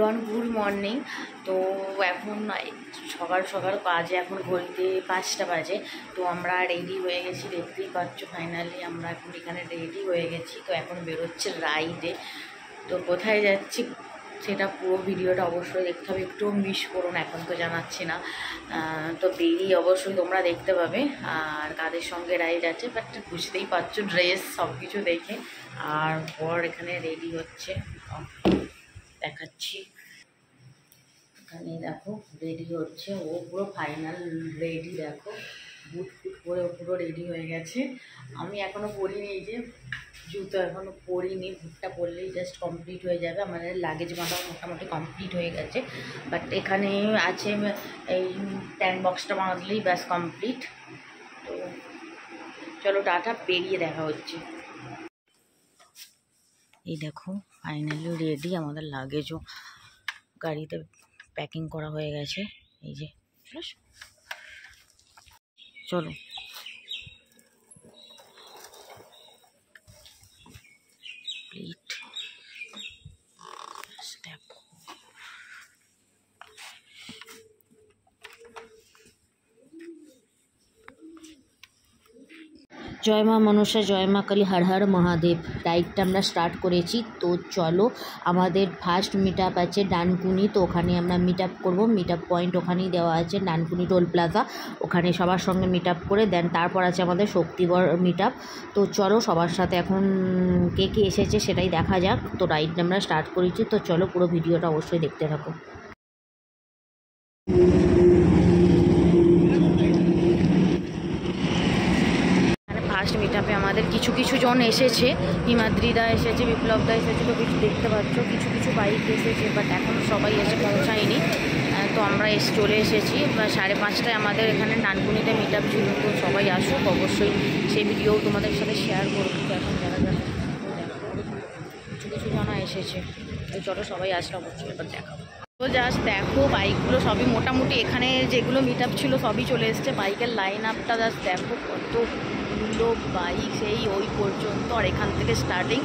Everyone, good morning. তো এখন সকাল সকাল বাজে, এখন ঘড়িতে 5টা বাজে। তো আমরা রেডি হয়ে গেছি, দেখতেই পাচ্ছ। ফাইনালি আমরা এখন এখানে রেডি হয়ে গেছি। তো এখন বেরোচ্ছে রাইডে। তো কোথায় যাচ্ছি সেটা পুরো ভিডিওটা অবশ্যই দেখতে হবে, একটু মিস করুন, এখন তো জানাচ্ছি না। তো বেরিয়ে অবশ্যই তোমরা দেখতে পাবে আর কাদের সঙ্গে রাইড আছে, বাট বুঝতেই পারছো ড্রেস সব কিছু দেখে। আর পর এখানে রেডি হচ্ছে, দেখাচ্ছি। এখানে দেখো রেডি হচ্ছে, ও পুরো ফাইনাল রেডি। দেখো বুট ফুট পরে ও পুরো রেডি হয়ে গেছে। আমি এখনও পরিনি, এই যে জুতো এখনও পরিনি, বুটটা পরলেই জাস্ট কমপ্লিট হয়ে যাবে। আমাদের লাগেজ বাঁধাও মোটামুটি কমপ্লিট হয়ে গেছে, বাট এখানে আছে এই ট্যান বক্সটা বাঁধলেই ব্যাস কমপ্লিট। তো চলো টাটা, বেরিয়ে দেখা হচ্ছে। এই দেখো ফাইনালি রেডি, আমাদের লাগেজও গাড়িতে প্যাকিং করা হয়ে গেছে। এই যে চলো জয় মা মনসা, জয় মা কালী, হর হর মহাদেব। রাইডটা আমরা স্টার্ট করেছি। তো চলো, আমাদের ফার্স্ট মিট আপ আছে ডানকুনি। তো ওখানে আমরা মিট আপ করবো। মিট আপ পয়েন্ট ওখানেই দেওয়া আছে, ডানকুনি টোল প্লাজা। ওখানে সবার সঙ্গে মিট আপ করে দেন তারপর আছে আমাদের শক্তিগড় মিট আপ। তো চলো সবার সাথে এখন কে কে এসেছে সেটাই দেখা যাক। তো রাইডটা আমরা স্টার্ট করেছি। তো চলো পুরো ভিডিওটা অবশ্যই দেখতে থাকো। ফার্স্ট মিট আপে আমাদের কিছু জন এসেছে, হিমাদ্রিদা এসেছে, বিপ্লবদা এসেছে। তো কিছু দেখতে পাচ্ছ, কিছু বাইক এসেছে, বাট এখন সবাই এসে পৌঁছায়নি। তো আমরা চলে এসেছি 5:30টায়। আমাদের এখানে ডানকুনিতে মিট আপ ছিল। তো সবাই আসুক, অবশ্যই সেই ভিডিও তোমাদের সাথে শেয়ার করবো। তো এখন যারা যারা কিছু জানা এসেছে, তো চলো সবাই আসলে অবশ্যই এবার দেখাবো। তো জাস্ট দেখো বাইকগুলো সবই মোটামুটি এখানে যেগুলো মিট আপ ছিল সবই চলে এসছে। বাইকের লাইন আপটা জাস্ট দেখো, কতগুলো বাইক সেই ওই পর্যন্ত, আর এখান থেকে স্টার্টিং।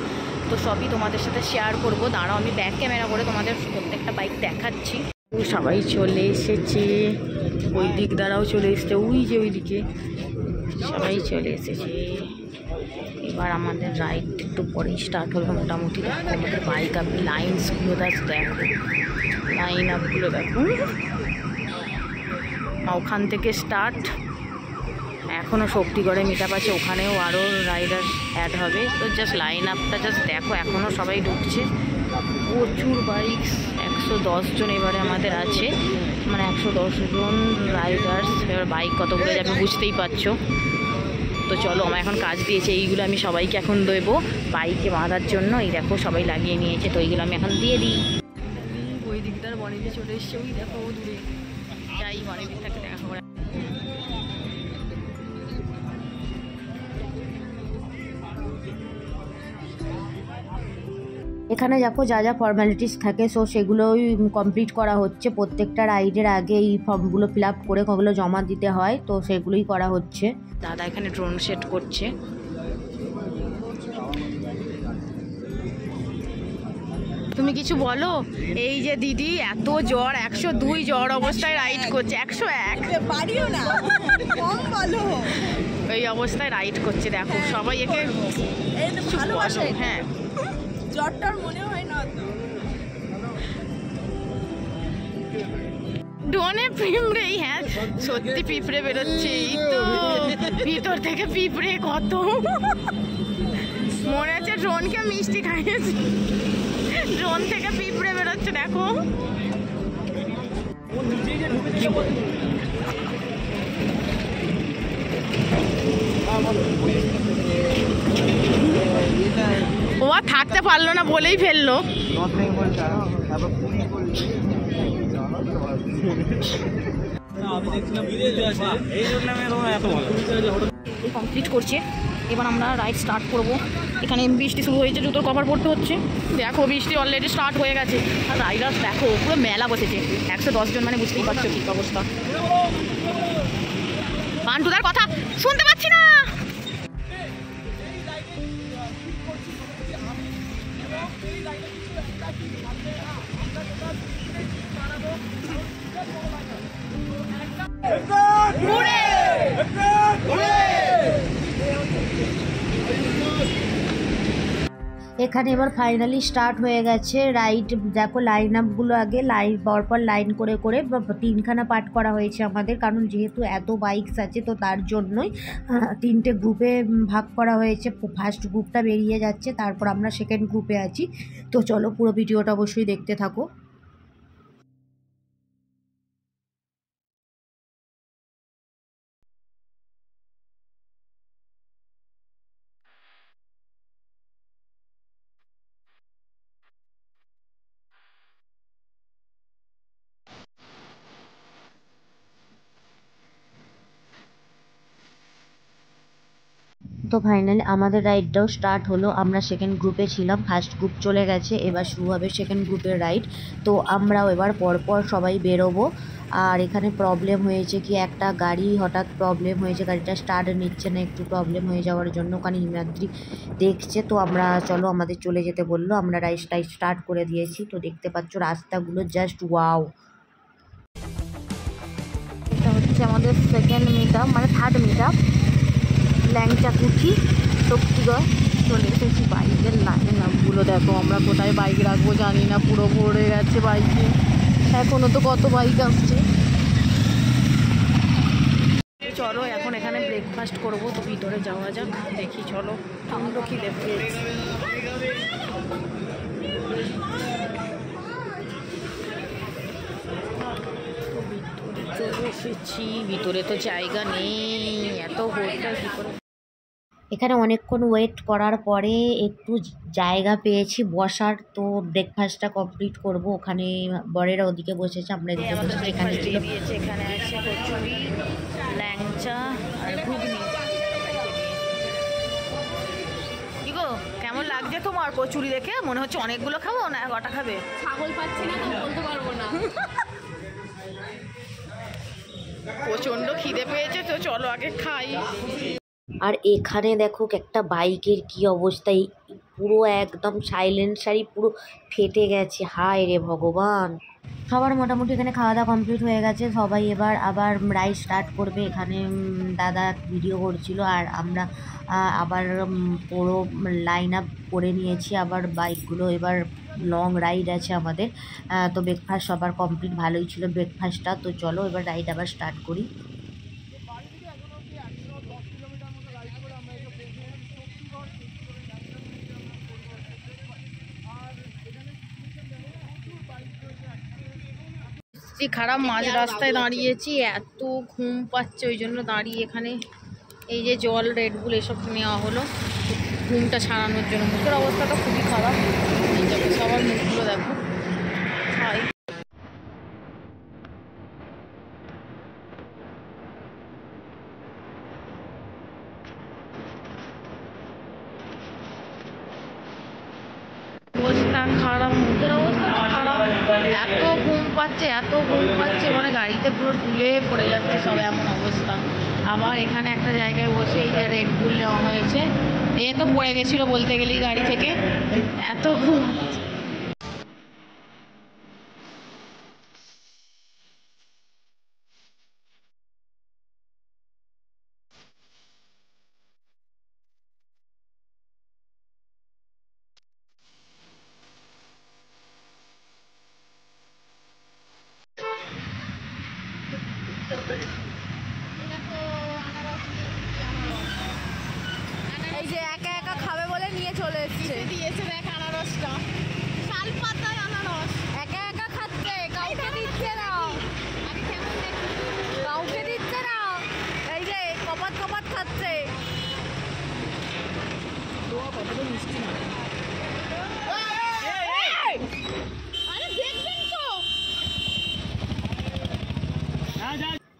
তো সবই তোমাদের সাথে শেয়ার করবো। দাঁড়াও আমি ব্যাক ক্যামেরা করে তোমাদের প্রত্যেকটা বাইক দেখাচ্ছি। সবাই চলে এসেছে, ওই দিক দ্বারাও চলে এসছে, ওই যে ওইদিকে সবাই চলে এসেছে। এবার আমাদের রাইড একটু পরেই স্টার্ট হবে মোটামুটি। দেখো আমাদের বাইক আপ লাইনসগুলো দেখো, লাইন আপগুলো দেখো। ওখান থেকে স্টার্ট, এখনও শক্তিগড়ে মিট আপ আছে, ওখানেও আরও রাইডার অ্যাড হবে। তো জাস্ট লাইন আপটা জাস্ট দেখো, এখনও সবাই ঢুকছে। প্রচুর বাইক, 110 জন এবারে আমাদের আছে, মানে 110 জন রাইডার্স। এবার বাইক কতগুলো যাবে বুঝতেই পারছো। তো চলো, আমার এখন কাজ দিয়েছে, এইগুলো আমি সবাইকে এখন দেবো বাইকে বাঁধার জন্য। এই দেখো সবাই লাগিয়ে নিয়েছে, তো এইগুলো আমি এখন দিয়ে দিই। ওই দিকটার বনেদি চলে এসছে, ওই দেখো দূরে যাই, বনেদিকটাকে দেখা করে। এখানে দেখো যা যা ফর্ম্যালিটিস থাকে, সো সেগুলোই কমপ্লিট করা হচ্ছে। প্রত্যেকটা রাইডের আগে এই ফর্মগুলো ফিল আপ করে ওগুলো জমা দিতে হয়, তো সেগুলোই করা হচ্ছে। দাদা এখানে ড্রোন সেট করছে। তুমি কিছু বলো। এই যে দিদি এত জ্বর, 102 জ্বর অবস্থায় রাইড করছে, 101 পারিও না, কম বলো। এই অবস্থায় রাইড করছে, দেখো সবাই একে ভালোবাসে। হ্যাঁ, জ্বরটার মনে হয় না তো। ড্রোনে পিঁপড়ে, হ্যাঁ সত্যি পিঁপড়ে বেরোচ্ছে। এই তো ভিতর থেকে পিঁপড়ে কত, মনে হচ্ছে ড্রোনকে মিষ্টি খাইয়েছে। ড্রোন থেকে পিঁপড়ে বেরোচ্ছে দেখো। ও আর থাকতে পারলো না বলেই ফেললো। কমপ্লিট করছে, এবার আমরা রাইড স্টার্ট করব। এখানে বৃষ্টি শুরু হয়েছে, জুতোর কভার পড়তে হচ্ছে। দেখো বৃষ্টি অলরেডি স্টার্ট হয়ে গেছে, আর রাইডার্স দেখো পুরো মেলা বসেছে। 110 জন, মানে বুঝতেই পারছো ঠিক অবস্থা। পান্টুদার কথা শুনতে পাচ্ছি না। এখানে এবার ফাইনালি স্টার্ট হয়ে গেছে রাইড। দেখো লাইন আপগুলো আগে লাইন পরপর লাইন করে করে 3খানা পার্ট করা হয়েছে আমাদের, কারণ যেহেতু এত বাইকস আছে তো তার জন্যই 3টে গ্রুপে ভাগ করা হয়েছে। ফার্স্ট গ্রুপটা বেরিয়ে যাচ্ছে, তারপর আমরা সেকেন্ড গ্রুপে আছি। তো চলো পুরো ভিডিওটা অবশ্যই দেখতে থাকো। তো ফাইনালি আমাদের রাইডটাও স্টার্ট হলো। আমরা সেকেন্ড গ্রুপে ছিলাম, ফার্স্ট গ্রুপ চলে গেছে, এবার শুরু হবে সেকেন্ড গ্রুপের রাইড। তো আমরাও এবার পরপর সবাই বেরোবো। আর এখানে প্রবলেম হয়েছে কি, একটা গাড়ি হঠাৎ প্রবলেম হয়েছে, গাড়িটা স্টার্ট নিচ্ছে না, একটু প্রবলেম হয়ে যাওয়ার জন্য ওখানে হিমাদ্রি দেখছে। তো আমরা চলো আমাদের চলে যেতে বললো, আমরা রাইডটা স্টার্ট করে দিয়েছি। তো দেখতে পাচ্ছ রাস্তাগুলো জাস্ট ওয়াও। এটা হচ্ছে আমাদের সেকেন্ড মিট আপ, মানে থার্ড মিট আপ, ল্যাংচাকুচি শক্তিগড়। চলে এসেছি। বাইকের লাইন আপগুলো দেখো, আমরা কোথায় বাইক রাখবো জানি না, পুরো ভরে গেছে বাইকে। এখনও তো কত বাইক আসছে। চলো এখন এখানে ব্রেকফাস্ট করবো, তো ভিতরে যাওয়া যাক। দেখি চলো, আমরা খিদে পেয়েছি। চলে এসেছি, ভিতরে তো জায়গা নেই, এত হোটেল কি করে। এখানে অনেকক্ষণ ওয়েট করার পরে একটু জায়গা পেয়েছি বসার। তো ব্রেকফাস্টটা কমপ্লিট করব। ওখানে বরেরা ওদিকে বসেছে, আমরা এদিকে বসেছি। এখানে ছিল, এখানে আছে কচুরি, ল্যাংচা আর ঘুগনি। কি গো, কেমন লাগছে তোমার কচুরি দেখে? মনে হচ্ছে অনেকগুলো খাবো না কটা খাবে? ছাগল পাচ্ছি না তো বলতে পারবো না। প্রচন্ড খিদে পেয়েছে, তো চলো আগে খাই। আর এখানে দেখো একটা বাইকের কি অবস্থা, পুরো একদম সাইলেন্সারই পুরো ফেটে গেছে। হায় রে ভগবান। সবার মোটামুটি এখানে খাওয়া দাওয়া কমপ্লিট হয়ে গেছে, সবাই এবার আবার রাইড স্টার্ট করবে। এখানে দাদা ভিডিও করছিল, আর আমরা আবার পুরো লাইন আপ করে নিয়েছি আবার বাইকগুলো। এবার লং রাইড আছে আমাদের। তো ব্রেকফাস্ট সবার কমপ্লিট, ভালোই ছিল ব্রেকফাস্টটা। তো চলো এবার রাইড আবার স্টার্ট করি। খারাপ মাঝ রাস্তায় দাঁড়িয়েছি, এত ঘুম পাচ্ছে, ওই জন্য দাঁড়িয়ে এখানে এই যে জল, রেডবুল এসব নেওয়া হলো ঘুমটা ছাড়ানোর জন্য। মুখের অবস্থাটা খুবই খারাপ, সবার মুখগুলো দেখো। হাই, অবস্থা খারাপ, মুখের অবস্থা খারাপ, এত ঘুম পাচ্ছে, এত ঘুম পাচ্ছে, মানে গাড়িতে পুরো তুলে পড়ে যাচ্ছে সব, এমন অবস্থা। আবার এখানে একটা জায়গায় বসে এই যে রেডবুল নেওয়া হয়েছে, এ তো পড়ে গেছিলো বলতে গেলেই গাড়ি থেকে, এত ঘুম। এই যে একা একা খাবে বলে নিয়ে চলে এসছে। দিয়েছে দেখ আনারসটা, শাল পাতায় আনারস। একা একা খাচ্ছে, কাউকে দিচ্ছে না। কাউকে দিচ্ছে না, এই যে কপাত কপাত খাচ্ছে।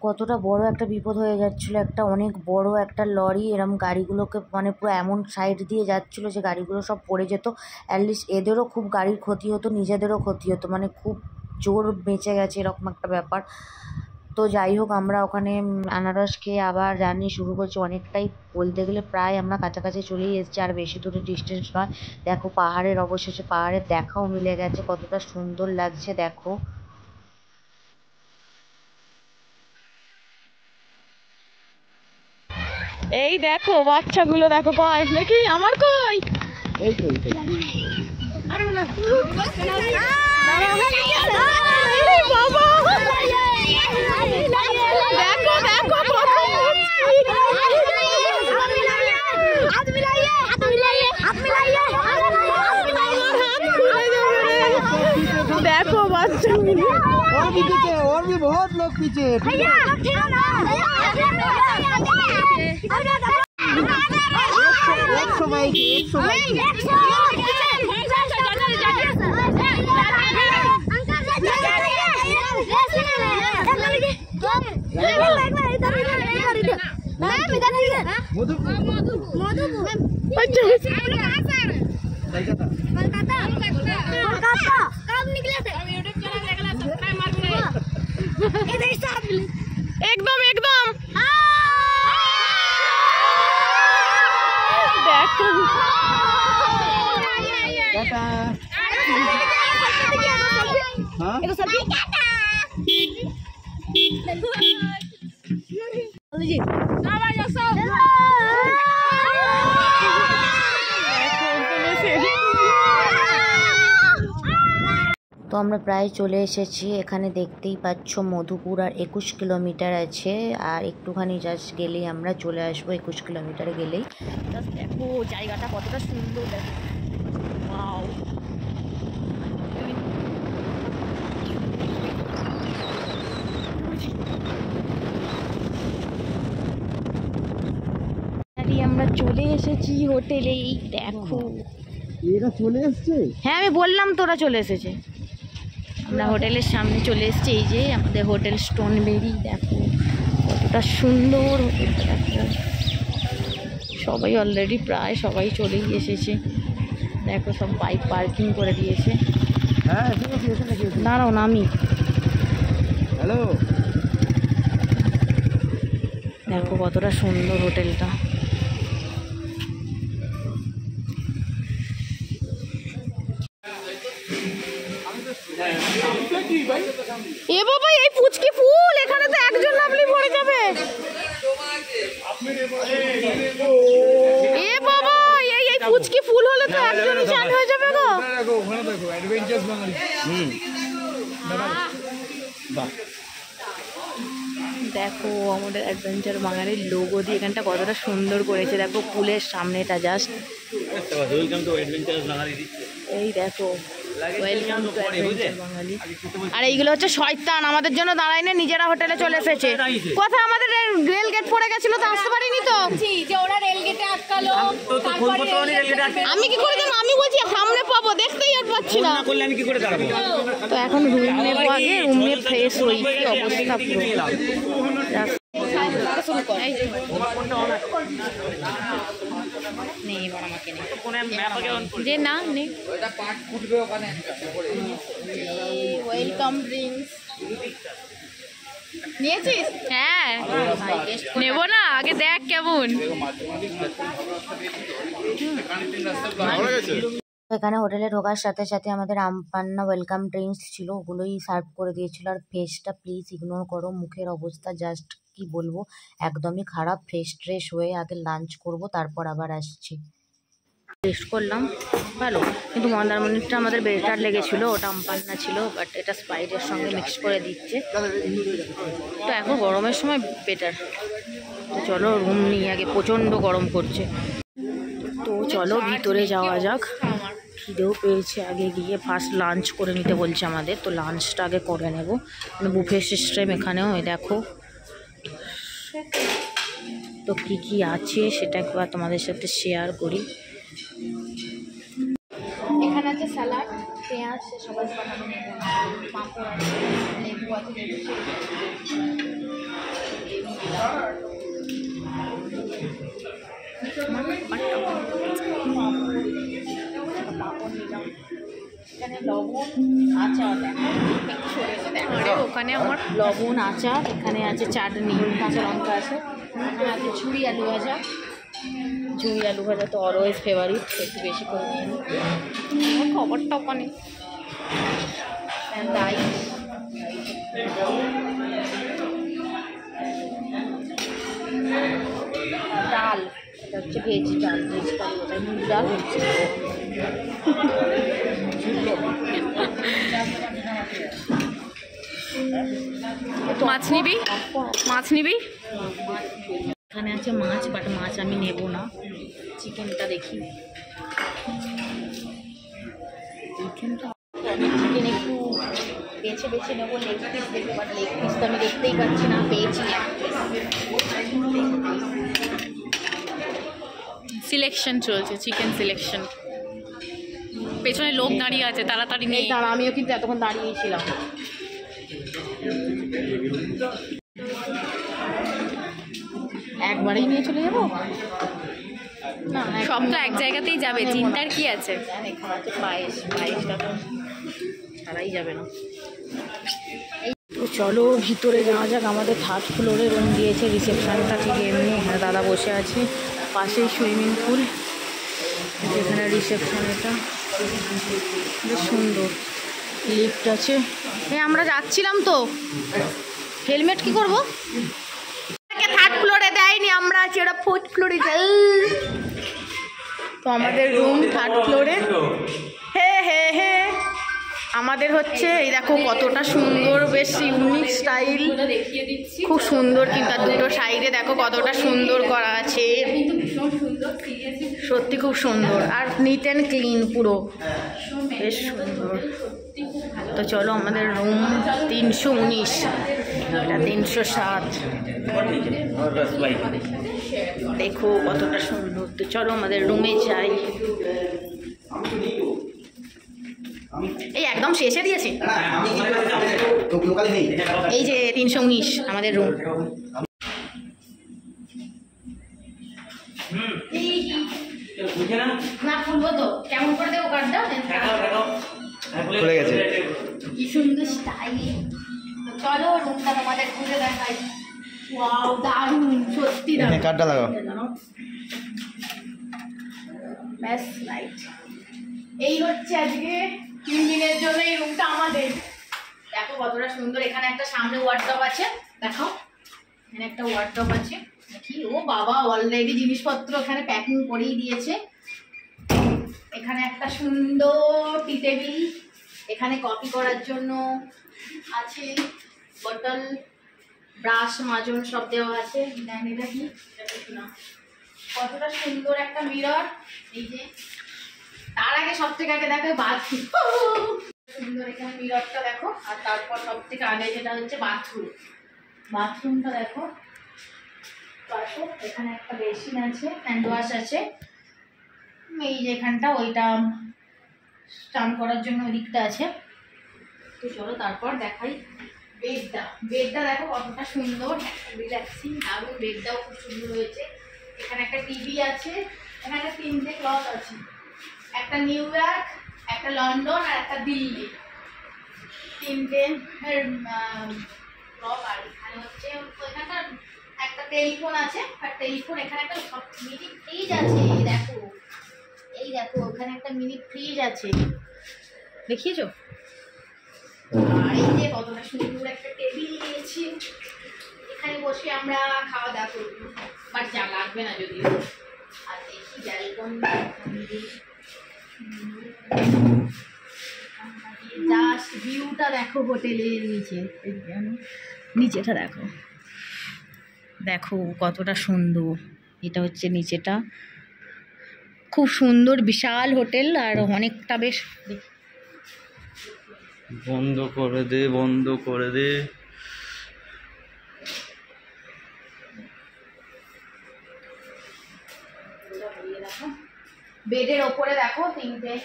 কতটা বড় একটা বিপদ হয়ে যাচ্ছিল, একটা অনেক বড় একটা লরি এরম গাড়িগুলোকে মানে পুরো এমন সাইড দিয়ে যাচ্ছিল যে গাড়িগুলো সব পড়ে যেত। অ্যাটলিস্ট এদেরও খুব গাড়ির ক্ষতি হতো, নিজেদেরও ক্ষতি হতো, মানে খুব জোর বেঁচে গেছে এরকম একটা ব্যাপার। তো যাই হোক, আমরা ওখানে আনারস খেয়ে আবার জার্নি শুরু করছি। অনেকটাই বলতে গেলে প্রায় আমরা কাছাকাছি চলেই এসেছি, আর বেশি দূরে ডিস্টেন্স নয়। দেখো পাহাড়ের অবশেষে পাহাড়ের দেখাও মিলে গেছে, কতটা সুন্দর লাগছে দেখো। এই দেখো বাচ্চাগুলো দেখো, কয় নাকি আমার কই এই তো বাবা দেখো দেখো देखो बच्चा और भी पीछे, और भी बहुत लोग पीछे। एक सौ बाइक, एकदम एकदम देखो তো আমরা প্রায় চলে এসেছি। এখানে দেখতেই পাচ্ছ মধুপুর আর 21 কিলোমিটার আছে, আর একটুখানি জাস্ট গেলেই আমরা চলে আসবো। 21 কিলোমিটার গেলেই। জাস্ট দেখো জায়গাটা কতটা সুন্দর, দেখো ওয়াও। আমরা চলে এসেছি হোটেলেই, দেখো এরা চলে এসছে। হ্যাঁ আমি বললাম তোরা চলে এসেছে। আমরা হোটেলের সামনে চলে এসেছি, এই যে আমাদের হোটেল স্টোনবেরি। দেখো কতটা সুন্দর হোটেলটা, দেখো সবাই অলরেডি প্রায় সবাই চলেই এসেছে। দেখো সব বাইক পার্কিং করে দিয়েছে। হ্যাঁ এসে গেছি। দাঁড়াও না আমি, হ্যালো দেখো কতটা সুন্দর হোটেলটা। এ বাবা এই পুচকি ফুল, এখানে তো একজন নামলেই পড়ে যাবে। এ বাবা এই পুচকি ফুল হলে তো একজনই চান হয়ে যাবে গো। দেখো ওখানে দেখো অ্যাডভেঞ্চার্স বাঙালি। বাহ দেখো আমাদের অ্যাডভেঞ্চার বাঙালির লোগো দিয়ে এখানটা কতটা সুন্দর করেছে। দেখো পুলের সামনেটা জাস্ট ওয়েলকাম টু অ্যাডভেঞ্চারাস বাঙালি। এই দেখো ওয়েলকাম টু অ্যাডভেঞ্চার বাঙালি। আর এইগুলো হচ্ছে শয়তান, আমাদের জন্য দাঁড়ায় না, নিজেরা হোটেলে চলে এসেছে। কোথায় আমাদের রেল গেট পড়ে গেছিল তো আসতে পারিনি তো। যে ওরা রেল গেটে আটকালো, আমি কি করে জানো, আমি বলছি সামনে পাবো, দেখতেই আর পাচ্ছি না। করলে আমি কি করে দাঁড়াবো? তো এখন রুম নেবো, আগে রুম নিয়ে ফ্রেশ হই, কি অবস্থা পুরো। নেই এবার আমাকে নেই যে না নেই। ওয়েলকাম ড্রিঙ্কস নিয়েছিস? হ্যাঁ নেবো না, আগে দেখ কেমন। এখানে হোটেলে ঢোকার সাথে সাথে আমাদের আমপান্না ওয়েলকাম ড্রিঙ্কস ছিল, ওগুলোই সার্ভ করে দিয়েছিল। আর ফেসটা প্লিজ ইগনোর করো, মুখের অবস্থা জাস্ট কি বলবো একদমই খারাপ। ফ্রেশ ট্রেশ হয়ে আগে লাঞ্চ করব, তারপর আবার আসছি। টেস্ট করলাম ভালো, কিন্তু মন্দারমণিটা আমাদের বেটার লেগেছিলো, ওটা আমপান্না ছিল, বাট এটা স্প্রাইটের সঙ্গে মিক্স করে দিচ্ছে, তো এখন গরমের সময় বেটার। তো চলো রুম নিয়ে আগে, প্রচণ্ড গরম করছে। তো চলো ভিতরে যাওয়া যাক, খিদেও পেয়েছে। আগে গিয়ে ফার্স্ট লাঞ্চ করে নিতে বলছে আমাদের, তো লাঞ্চটা আগে করে নেব। মানে বুফে সিস্টেম এখানেও, দেখো তো কি কি আছে সেটা একবার তোমাদের সাথে শেয়ার করি। এখানে আছে স্যালাড, পেঁয়াজ, সবাই পাঁপড় আছে, লেবু আছে, এখানে লবণ আচার দেখো একটু সরে এসে দেখো রে, ওখানে আমার লবণ আচার, এখানে আছে চাটনি, কাঁচা লঙ্কা আছে, এখানে আছে ঝুড়ি আলু ভাজা। ঝুড়ি আলু ভাজা তো অলওয়েজ ফেভারিট, একটু বেশি করে নিয়ে নিই। খবরটা ওখানে তাই ডাল, এটা হচ্ছে ভেজ ডাল, ভেজ কারি, ওটা মুগ ডাল। মাছ নিবি, মাছ নিবি? এখানে আছে মাছ, বাট মাছ আমি নেব না, চিকেনটা দেখি। চিকেনটা চিকেন একটু বেছে বেছে নেবো, লেগ পিস দেখবো, বাট লেগ পিস তো আমি দেখতেই পাচ্ছি না, পেয়েছি এক পিস। সিলেকশন চলছে, চিকেন সিলেকশন। পেছনে লোক দাঁড়িয়ে আছে, তাড়াতাড়ি নেই। দাঁড়া, আমিও কিন্তু এতক্ষণ দাঁড়িয়েছিলাম। একবারেই নিয়ে চলে যাবো না, সব তো এক জায়গাতেই যাবে, চিন্তার কি আছে? এখানে আছে পায়েস, পায়েসটা তো ছাড়াই যাবে না। তো চলো ভিতরে যাওয়া যাক। আমাদের 3rd ফ্লোরে রুম দিয়েছে, রিসেপশনটা ঠিক এমনি, এখানে দাদা বসে আছে, পাশেই সুইমিং পুল, এখানে রিসেপশন। এটা বেশ সুন্দর, লিফট আছে। হ্যাঁ আমরা যাচ্ছিলাম তো, হেলমেট কি করবো? 3rd ফ্লোরে দেয়নি, আমরা আছি ওরা 4th ফ্লোরে যাই। তো আমাদের রুম 3rd ফ্লোরে। হে হে হে, আমাদের হচ্ছে এই দেখো কতটা সুন্দর, বেশ ইউনিক স্টাইল, খুব সুন্দর। কিন্তু আর দুটো সাইডে দেখো কতটা সুন্দর করা আছে, সত্যি খুব সুন্দর, আর নিট অ্যান্ড ক্লিন পুরো, বেশ সুন্দর। তো চলো আমাদের রুম 319, এটা 307, দেখো কতটা সুন্দর। তো চলো আমাদের রুমে যাই। এই একদম শেষে দিয়েছি, এই যে 319 আমাদের রুম। না খুলবো তো, কেমন করে দেবো কার্ডটা? খুলে গেছে, কি সুন্দর স্টাইল। চলো রুমটা তোমাদের ঘুরে দেখাই। ওয়াও, দারুণ, সত্যি দারুণ। কার্ডটা লাগাও। ব্যাস লাইট। এই হচ্ছে আজকে 3 দিনের জন্য এই রুমটা আমাদের। দেখো কতটা সুন্দর, এখানে একটা সামনে ওয়ার্ডরোব আছে, দেখো এখানে একটা ওয়ার্ডরোব আছে। দেখি, ও বাবা, অলরেডি জিনিসপত্র এখানে প্যাকিং করেই দিয়েছে। এখানে একটা সুন্দর টি টেবিল, এখানে কপি করার জন্য আছে বটল, ব্রাশ, মাজন সব দেওয়া আছে। এটা কি না, কতটা সুন্দর একটা মিরর। এই যে তার আগে সব থেকে আগে দেখো বাথরুম, সুন্দর এখানে মিররটা দেখো। আর তারপর সব থেকে আগে যেটা হচ্ছে বাথরুম, বাথরুমটা দেখো। আসো, এখানে একটা বেসিন আছে, হ্যান্ড ওয়াশ আছে। এই যে এখানটা, ওইটা স্নান করার জন্য ওই দিকটা আছে। তো চলো তারপর দেখাই বেডটা। বেডটা দেখো কতটা সুন্দর, রিল্যাক্সিং, দারুণ। বেডটাও খুব সুন্দর হয়েছে। এখানে একটা টিভি আছে, এখানে 3টে ক্লথ আছে, একটা নিউ ইয়র্ক, একটা লন্ডন আর একটা দিল্লি, 3টে ক্লথ। আর এখানে হচ্ছে এখানটা একটা টেলিফোন আছে, আর টেলিফোন, এখানে একটা মিনি ফ্রিজ আছে। দেখো, এই দেখো ওখানে একটা মিনি ফ্রিজ আছে, দেখিয়েছো? আর এই যে কতটা সুন্দর একটা টেবিল নিয়েছি, এখানে বসে আমরা খাওয়া দাওয়া করবো, বাট যা লাগবে না যদিও। আর দেখি ব্যালকনি, জাস্ট ভিউটা দেখো হোটেলের নিচে, নিচেটা দেখো, দেখো কতটা সুন্দর। এটা হচ্ছে নিচেটা, খুব সুন্দর, বিশাল হোটেল। আর অনেকটা বেশ, বন্ধ করে দে, বন্ধ করে দে। বেডের ওপরে দেখো 3টে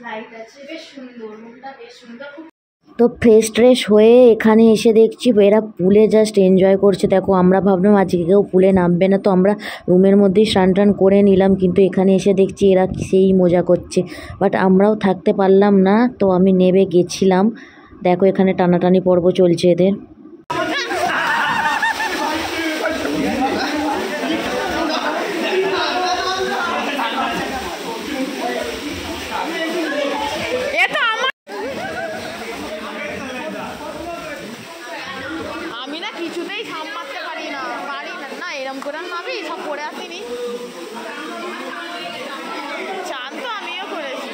লাইট আছে, বেশ সুন্দর, রুমটা বেশ সুন্দর। খুব তো ফ্রেশ ট্রেশ হয়ে এখানে এসে দেখছি এরা পুলে জাস্ট এনজয় করছে। দেখো আমরা ভাবলাম আজকে কেউ পুলে নামবে না, তো আমরা রুমের মধ্যেই স্নান টান করে নিলাম, কিন্তু এখানে এসে দেখছি এরা সেই মজা করছে। বাট আমরাও থাকতে পারলাম না, তো আমি নেমে গেছিলাম। দেখো এখানে টানাটানি পর্ব চলছে এদের। আমি না কিছুতেই সাপ মারতে পারি না না এরম করে নাবি সব পড়ে আসিনি, চান তো আমিও করেছি।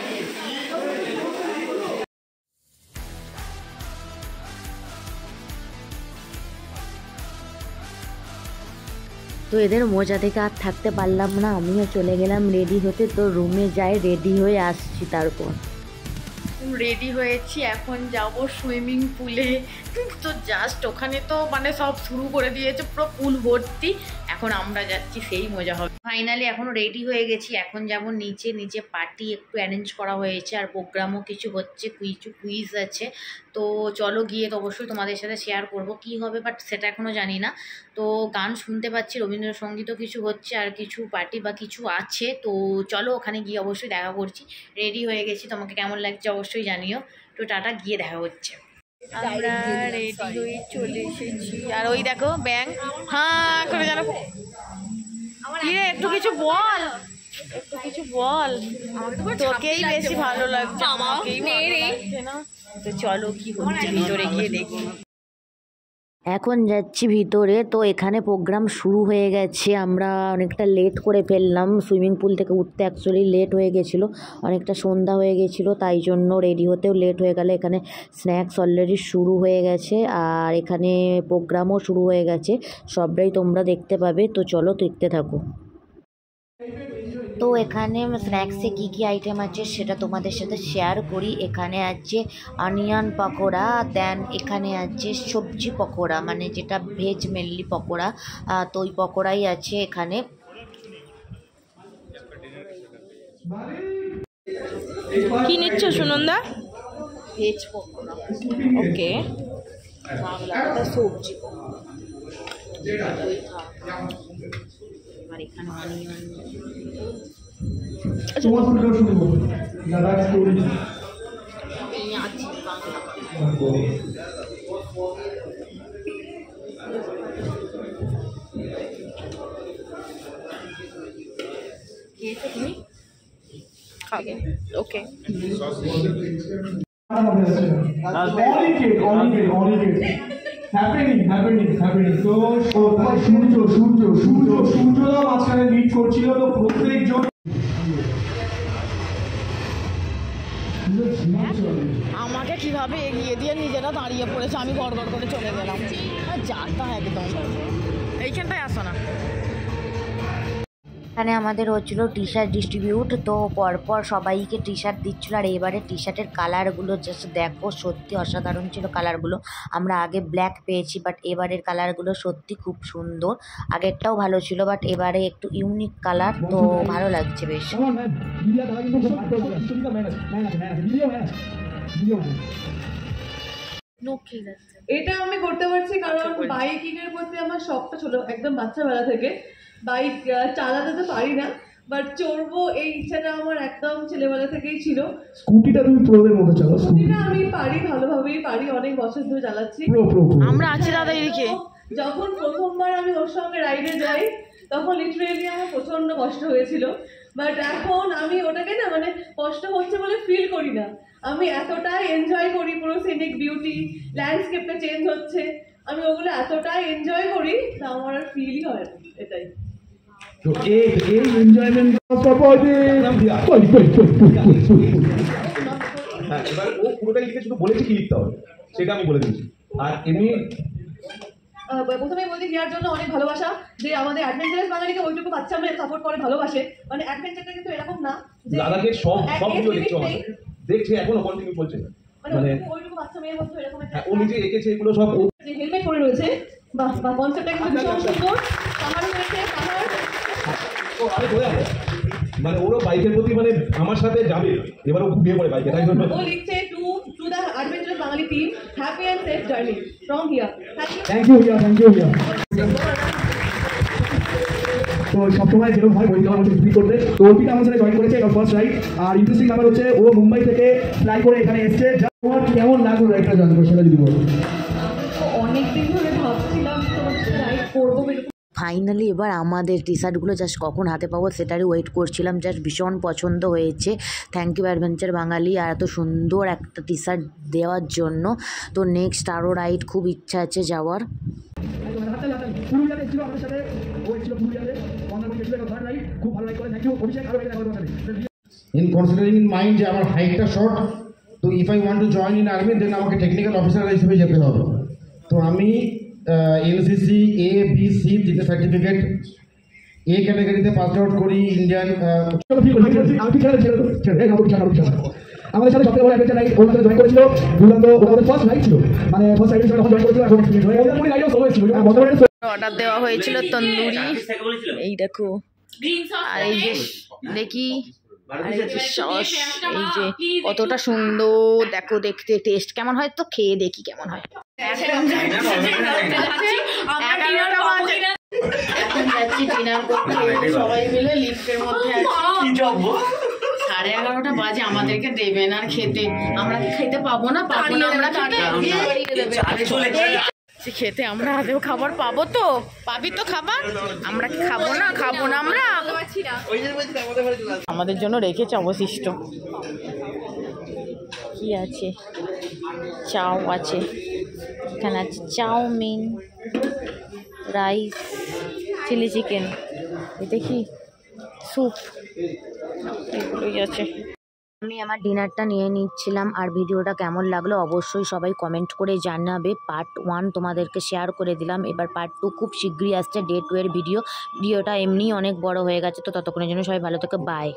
তো এদের মজা দেখে আর থাকতে পারলাম না, আমিও চলে গেলাম রেডি হতে। তো রুমে যাই, রেডি হয়ে আসছি। তারপর রেডি হয়েছি, এখন যাব সুইমিং পুলে। তো জাস্ট ওখানে তো মানে সব শুরু করে দিয়েছে, পুরো পুল ভর্তি। এখন আমরা যাচ্ছি, সেই মজা হবে। ফাইনালি এখন রেডি হয়ে গেছি, এখন যাব নিচে। নিচে পার্টি একটু অ্যারেঞ্জ করা হয়েছে, আর প্রোগ্রামও কিছু হচ্ছে, কিছু কুইজ আছে। তো চলো গিয়ে তো অবশ্যই তোমাদের সাথে শেয়ার করব কি হবে, বাট সেটা এখনও জানি না। তো গান শুনতে পাচ্ছি, রবীন্দ্রসঙ্গীতও কিছু হচ্ছে, আর কিছু পার্টি বা কিছু আছে। তো চলো ওখানে গিয়ে অবশ্যই দেখা করছি। রেডি হয়ে গেছি, তোমাকে কেমন লাগছে অবশ্যই জানিও। তো টাটা, গিয়ে দেখা হচ্ছে। আমরা রেডি হয়ে চলে এসেছি, আর ওই দেখো ব্যাং হ্যাঁ করে জানো। কিরে একটু কিছু বল, একটু কিছু বল, তোকেই বেশি ভালো লাগছে, আমাকেই ভালো লাগছে না। তো চলো কি হচ্ছে ভিতরে গিয়ে দেখি। এখন যাচ্ছি ভিতরে। তো এখানে প্রোগ্রাম শুরু হয়ে গেছে, আমরা অনেকটা লেট করে ফেললাম। সুইমিং পুল থেকে উঠতে অ্যাকচুয়ালি লেট হয়ে গেছিলো, অনেকটা সন্ধ্যা হয়ে গেছিলো, তাই জন্য রেডি হতেও লেট হয়ে গেল। এখানে স্ন্যাক্স অলরেডি শুরু হয়ে গেছে, আর এখানে প্রোগ্রামও শুরু হয়ে গেছে, সবটাই তোমরা দেখতে পাবে। তো চলো দেখতে থাকো। তো এখানে স্ন্যাক্সে কী কী আইটেম আছে সেটা তোমাদের সাথে শেয়ার করি। এখানে আছে অনিয়ন পকোড়া, দেন এখানে আছে সবজি পকোড়া, মানে যেটা ভেজ মেনলি পকোড়া। তো ওই পকোড়াই আছে এখানে। কি নিচ্ছ সুনন্দা? ভেজ পকোড়া, ওকে। বাংলাটা সবজি পকোড়া, আর এখানে অনিয়ন। আছে বাংলা। খেয়েছো তুমি? খাবে, ওকে। হ্যাপেনিং। তো সূর্য মাঝখানে লিড করছিল, তো প্রত্যেকজন আমাকে কিভাবে এগিয়ে দিয়ে নিজেরা দাঁড়িয়ে পড়েছে, আমি গড়গড় করে চলে গেলাম। যাতা একদম এইখানটায় আসো না। এখানে আমাদের হচ্ছিল টি শার্ট ডিস্ট্রিবিউট, তো পরপর সবাইকে টি শার্ট দিচ্ছিলো। আর এবারে টি শার্টের কালারগুলো জাস্ট দেখো, সত্যি অসাধারণ ছিল কালারগুলো। আমরা আগে ব্ল্যাক পেয়েছি, বাট এবারের কালারগুলো সত্যি খুব সুন্দর। আগেরটাও ভালো ছিল, বাট এবারে একটু ইউনিক কালার, তো ভালো লাগছে বেশ। এটা আমি করতে পারছি কারণ বাইকিং এর প্রতি আমার শখটা ছিল একদম বাচ্চাবেলা থেকে। বাইক চালাতে তো পারি না, বাট চড়বো এই ইচ্ছাটা আমার একদম ছেলেবেলা থেকেই ছিল। স্কুটিটা তুমি প্রোদের মতো চালাও? স্কুটিটা আমি পারি, ভালোভাবেই পারি, অনেক বছর ধরে চালাচ্ছি। আমরা আছি দাদা এদিকে। যখন প্রথমবার আমি ওর সঙ্গে রাইডে যাই তখন লিটারেলি আমার প্রচন্ড কষ্ট হয়েছিল, বাট এখন আমি ওটাকে না মানে কষ্ট হচ্ছে বলে ফিল করি না। আমি এতটাই এনজয় করি, পুরো সিনিক বিউটি, ল্যান্ডস্কেপটা চেঞ্জ হচ্ছে, আমি ওগুলো এতটাই এনজয় করি তা আমার আর ফিলই হয় না। এটাই তো এই এনজয়মেন্ট হ্যাঁ, এবার ও পুরোটাই লিখে শুধু বলেছে কি লিখতে হবে সেটা আমি বলে দিচ্ছি। আর এমনি প্রথমেই বলছি হিয়ার জন্য অনেক ভালোবাসা, যে আমাদের অ্যাডভেঞ্চারাস বাঙালিকে ওইটুকু বাচ্চা মেয়ে সাপোর্ট করে, ভালোবাসে। মানে অ্যাডভেঞ্চারটা কিন্তু এরকম না যে দাদাকে সব ভিডিও দেখছো, দেখছে এখনো কন্টিনিউ করছে, মানে ওইটুকু বাচ্চা মেয়ের মধ্যে এরকম ও নিজে এঁকেছে এগুলো সব। যে হেলমেট পরে রয়েছে, বাহ বাহ, কনসেপ্টটা কিন্তু ভীষণ সুন্দর। পাহাড় রয়েছে, পাহাড় আমি বলে মানে ওরও বাইকের প্রতি মানে আমার সাথে যাবে, এবার ও ঘুমিয়ে পড়ে বাইকে, তাই জন্য ও লিখছে to the adventurous Bangali team. safe journey from here. Thank you Hiya, thank you Hiya. তো সবসময় যেরকম হয় বই দেওয়া হচ্ছে স্পিড করতে, তো অর্পিতা আমার সাথে জয়েন করেছে, এটা ফার্স্ট রাইড। আর ইন্টারেস্টিং ব্যাপার হচ্ছে ও মুম্বাই থেকে ফ্লাই করে এখানে এসছে। তোমার কেমন লাগলো রাইডটা জয়েন করে সেটা যদি বলো। অনেকদিন ধরে ভাবছিলাম তোমার সাথে রাইড করবো, ফাইনালি এবার আমাদের টি শার্টগুলো জাস্ট কখন হাতে পাবো সেটারই ওয়েট করছিলাম। জাস্ট ভীষণ পছন্দ হয়েছে। থ্যাংক ইউ অ্যাডভেঞ্চার বাঙালি আর এত সুন্দর একটা টি শার্ট দেওয়ার জন্য। তো নেক্সট আরও রাইড খুব ইচ্ছা আছে যাওয়ার। পুরুলিয়াতে এসেছিল আমাদের সাথে, ও এসেছিল পুরুলিয়াতে, মন্দারমণি এসেছিল, এটা থার্ড রাইড, খুব ভালো রাইড করে। থ্যাংক ইউ অভিষেক, আরও রাইড দেখাবো তোমার সাথে। in considering in mind যে আমার হাইটটা শর্ট, তো if I want to join in army then আমাকে টেকনিক্যাল অফিসার হিসেবে যেতে হবে। তো আমি এনসিসি এ বি সি তিনটে সার্টিফিকেট, এ ক্যাটাগরিতে পাস আউট করি ইন্ডিয়ান। আমাদের সাথে সবথেকে বড় অ্যাডভেঞ্চার রাইড ওর সাথে জয়েন করেছিল দুর্দান্ত। ওদের ফার্স্ট রাইড ছিল, মানে ফার্স্ট রাইড যখন জয়েন করেছিল এখন এক্সপিরিয়েন্স হয়ে গেছে। রাইডও সবাই ছিল, অর্ডার দেওয়া হয়েছিল তন্দুরি, এই দেখো, আর এই যে দেখি, আর এই যে সস, এই যে কতটা সুন্দর দেখো দেখতে, টেস্ট কেমন হয় তো খেয়ে দেখি কেমন হয়। এখন যাচ্ছি ডিনার করতে সবাই মিলে, লিফটের মধ্যে আছি। 11:30 বাজে, আমাদেরকে দেবেন আর খেতে, আমরা খেতে পাবো না, আমরা খেতে আমরা আদেও খাবার পাবো তো, পাবি তো খাবার, আমরা কি খাবো না, আমরা আমাদের জন্য রেখেছে অবশিষ্ট। কি আছে, চাও আছে, এখানে আছে চাউমিন, রাইস, চিলি চিকেন, এটা কি স্যুপ, এগুলোই আছে। আমি আমার ডিনারটা নিয়ে নিচ্ছিলাম। আর ভিডিওটা কেমন লাগলো অবশ্যই সবাই কমেন্ট করে জানাবে। পার্ট 1 তোমাদেরকে শেয়ার করে দিলাম, এবার পার্ট 2 খুব শীঘ্রই আসছে, ডে 2 এর ভিডিওটা এমনিই অনেক বড় হয়ে গেছে। তো ততক্ষণের জন্য সবাই ভালো থেকে বাই।